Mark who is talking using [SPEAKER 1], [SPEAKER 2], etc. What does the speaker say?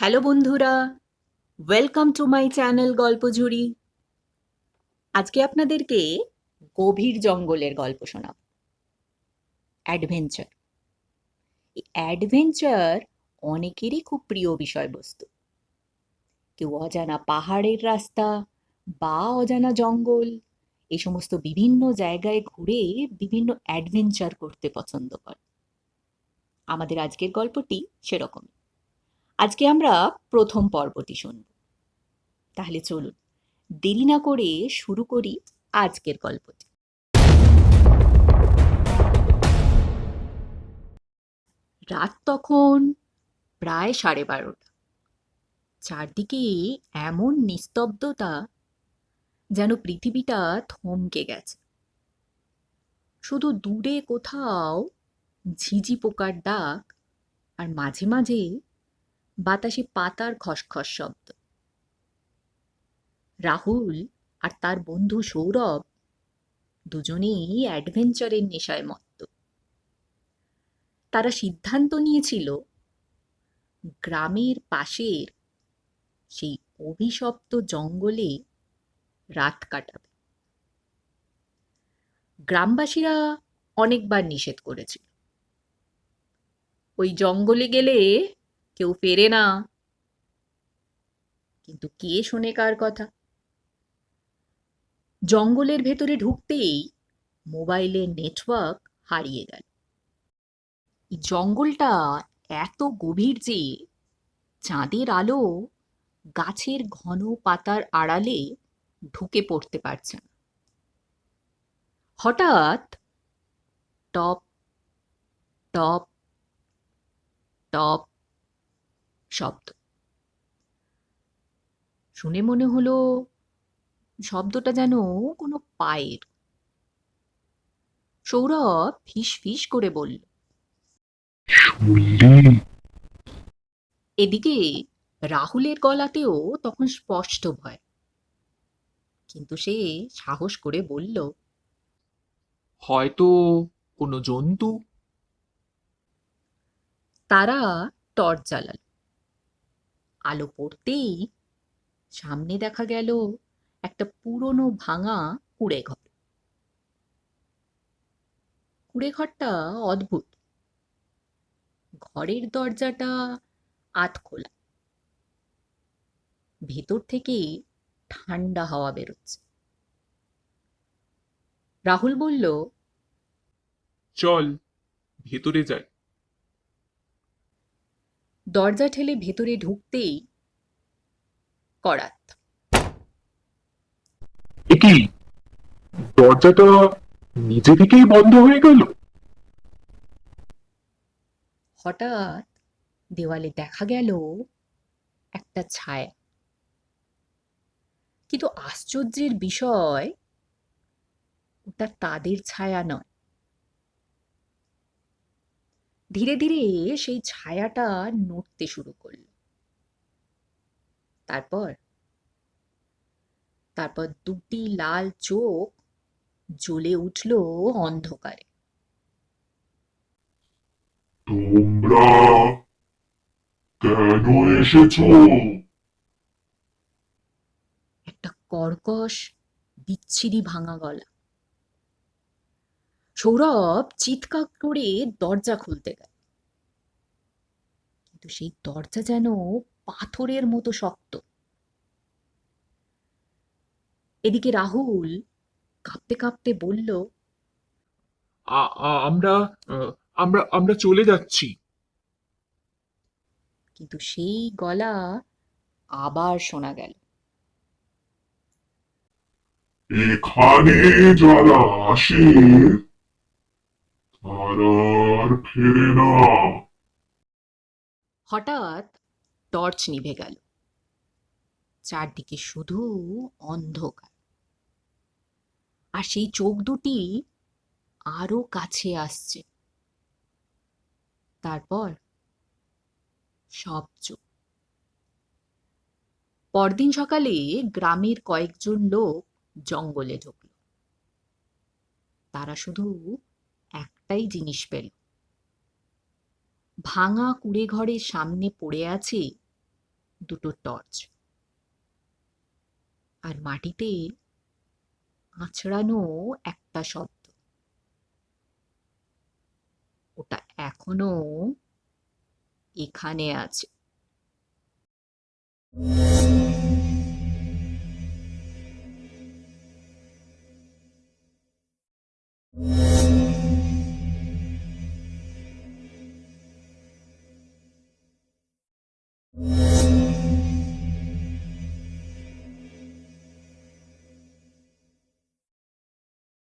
[SPEAKER 1] Hello বন্ধুরা, welcome to my channel গল্পঝুরি। আজকে আপনাদেরকে গভীর জঙ্গলের গল্প শোনাব। অ্যাডভেঞ্চার। এই অ্যাডভেঞ্চার অনেকেরই খুব প্রিয় বিষয়বস্তু। কেউ অজানা পাহাড়ের রাস্তা বা অজানা জঙ্গল, এই সমস্ত বিভিন্ন জায়গায় ঘুরে বিভিন্ন অ্যাডভেঞ্চার করতে পছন্দ করে। আমাদের আজকের গল্পটি সেরকম। আজকে আমরা প্রথম পর্বটি শুনব। তাহলে চলুন দেরি না করে শুরু করি আজকের গল্পটি। রাত তখন প্রায় 12:30। চারদিকে এমন নিস্তব্ধতা যেন পৃথিবীটা থমকে গেছে। শুধু দূরে কোথাও ঝিঝি পোকার ডাক আর মাঝে মাঝে বাতাসে পাতার খসখস শব্দ। রাহুল আর তার বন্ধু সৌরভ দুজনেই অ্যাডভেঞ্চারের নেশায় মত্ত। তারা সিদ্ধান্ত নিয়েছিল গ্রামের পাশের সেই অভিশপ্ত জঙ্গলে রাত কাটাবে। গ্রামবাসীরা অনেকবার নিষেধ করেছিল, ওই জঙ্গলে গেলে কেউ ফেরে না, কিন্তু কে শোনে কার কথা। জঙ্গলের ভেতরে ঢুকতেই মোবাইলের নেটওয়ার্ক হারিয়ে গেল। এই জঙ্গলটা এত গভীর যে চাঁদের আলো গাছের ঘন পাতার আড়ালে ঢুকে পড়তে পারছে না। হঠাৎ টপ টপ টপ শব্দ শুনে মনে হলো শব্দটা যেন কোনো পায়ের। সৌরভ ফিস ফিস করে বলল,
[SPEAKER 2] শুনলি?
[SPEAKER 1] এদিকে রাহুলের গলাতেও তখন স্পষ্ট ভয়, কিন্তু সে সাহস করে বলল,
[SPEAKER 2] হয়তো কোনো জন্তু।
[SPEAKER 1] তারা টর্চ জ্বালাল। আলো পড়তেই সামনে দেখা গেল একটা পুরনো ভাঙা কুঁড়ে ঘর। কুঁড়ে ঘরটা অদ্ভুত। ঘরের দরজাটা আধখোলা, ভেতর থেকে ঠান্ডা হাওয়া বেরোচ্ছে। রাহুল বলল,
[SPEAKER 2] চল ভেতরে যাই।
[SPEAKER 1] দরজা ঠেলে ভেতরে ঢুকতেই করাত।
[SPEAKER 2] এ কি, দরজাটা নিজে থেকেই বন্ধ হয়ে গেল?
[SPEAKER 1] হঠাৎ দেওয়ালে দেখা গেল একটা ছায়া, কিন্তু আশ্চর্যের বিষয় ওটা তাদের ছায়া নয়। ধীরে ধীরে সেই ছায়াটা নড়তে শুরু করলো। তারপর তারপর দুটি লাল চোখ জ্বলে উঠল অন্ধকারে।
[SPEAKER 2] তোমরা কেন এসেছো?
[SPEAKER 1] একটা কর্কশ বিচ্ছিরি ভাঙা গলা। সৌরভ চিৎকার করে দরজা খুলতে গেল, কিন্তু সেই দরজা যেন পাথরের মতো শক্ত। এদিকে রাহুল কাঁপতে কাঁপতে বলল,
[SPEAKER 2] আমরা আমরা আমরা চলে যাচ্ছি।
[SPEAKER 1] কিন্তু সেই গলা আবার শোনা গেল,
[SPEAKER 2] এখানে যারা আসে তারা আর ফেরে না।
[SPEAKER 1] হঠাৎ টর্চ নিভে গেল। চারদিকে শুধু অন্ধকার, আর সেই চোখ দুটি আরো কাছে আসছে। তারপর সব চুপ। পরদিন সকালে গ্রামের কয়েকজন লোক জঙ্গলে ঢুকল। তারা শুধু একটাই জিনিস পেল, ভাঙা কুঁড়ে ঘরের সামনে পড়ে আছে দুটো টর্চ, আর মাটিতে আঁচড়ানো একটা শব্দ। ওটা এখনো এখানে আছে।